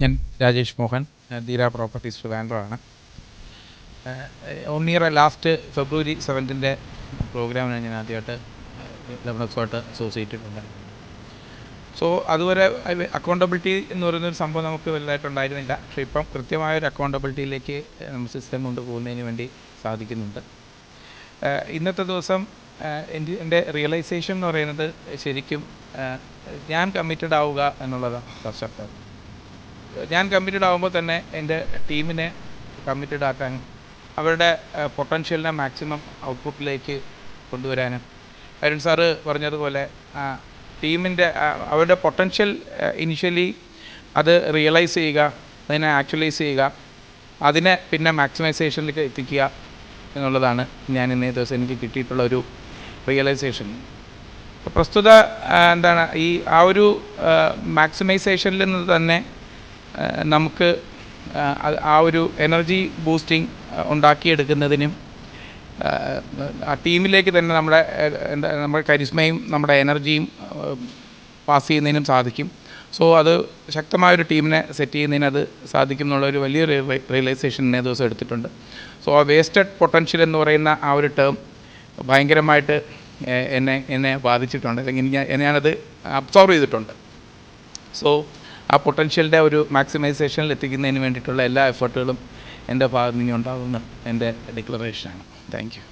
ഞാൻ രാജേഷ് മോഹൻ, ധീര properties ട്രിവാൻഡ്രമാണ്. 1 year last ഫെബ്രുവരി 7 പ്രോഗ്രാമിനാണ് ഞാൻ ആദ്യമായിട്ട് ലെബനസുമായിട്ട് അസോസിയേറ്റഡ് ഉണ്ടായിരുന്നത്. സോ അതുവരെ അക്കൗണ്ടബിലിറ്റി എന്ന് പറയുന്നൊരു സംഭവം നമുക്ക് വലുതായിട്ടുണ്ടായിരുന്നില്ല. പക്ഷേ ഇപ്പം കൃത്യമായൊരു അക്കൗണ്ടബിലിറ്റിയിലേക്ക് നമ്മൾ സിസ്റ്റം കൊണ്ടുപോകുന്നതിന് വേണ്ടി സാധിക്കുന്നുണ്ട്. ഇന്നത്തെ ദിവസം എൻ്റെ റിയലൈസേഷൻ എന്ന് പറയുന്നത് ശരിക്കും ഞാൻ കമ്മിറ്റഡ് ആവുക എന്നുള്ളതാണ് ഫസ്റ്റ്. ഞാൻ കമ്മിറ്റഡ് ആകുമ്പോൾ തന്നെ എൻ്റെ ടീമിനെ കമ്മിറ്റഡ് ആക്കാനും അവരുടെ പൊട്ടൻഷ്യലിനെ മാക്സിമം ഔട്ട്പുട്ടിലേക്ക് കൊണ്ടുവരാനും അരുൺ സാറ് പറഞ്ഞതുപോലെ ടീമിൻ്റെ അവരുടെ പൊട്ടൻഷ്യൽ ഇനിഷ്യലി അത് റിയലൈസ് ചെയ്യുക, അതിനെ ആക്ച്വലൈസ് ചെയ്യുക, അതിനെ പിന്നെ മാക്സിമൈസേഷനിലേക്ക് എത്തിക്കുക എന്നുള്ളതാണ് ഞാൻ ഇന്നേ ദിവസം എനിക്ക് കിട്ടിയിട്ടുള്ള ഒരു റിയലൈസേഷൻ. പ്രസ്തുത എന്താണ് ആ ഒരു മാക്സിമൈസേഷനിൽ നിന്ന് തന്നെ നമുക്ക് ആ ഒരു എനർജി ബൂസ്റ്റിംഗ് ഉണ്ടാക്കിയെടുക്കുന്നതിനും ആ ടീമിലേക്ക് തന്നെ നമ്മുടെ കരിസ്മയും നമ്മുടെ എനർജിയും പാസ് ചെയ്യുന്നതിനും സാധിക്കും. സോ അത് ശക്തമായൊരു ടീമിനെ സെറ്റ് ചെയ്യുന്നതിന് അത് സാധിക്കും എന്നുള്ളൊരു വലിയൊരു റിയലൈസേഷൻ ഇന്നേ ദിവസം എടുത്തിട്ടുണ്ട്. സോ ആ വേസ്റ്റഡ് പൊട്ടൻഷ്യൽ എന്ന് പറയുന്ന ആ ഒരു ടേം ഭയങ്കരമായിട്ട് എന്നെ ബാധിച്ചിട്ടുണ്ട്, അല്ലെങ്കിൽ ഞാനത് അബ്സോർവ് ചെയ്തിട്ടുണ്ട്. സോ ആ പൊട്ടൻഷ്യലിൻ്റെ ഒരു മാക്സിമൈസേഷനിൽ എത്തിക്കുന്നതിന് വേണ്ടിയിട്ടുള്ള എല്ലാ എഫേർട്ടുകളും എൻ്റെ ഭാഗത്ത് നിന്ന് ഉണ്ടാകുന്ന എൻ്റെ ഡിക്ലറേഷനാണ്. Thank you.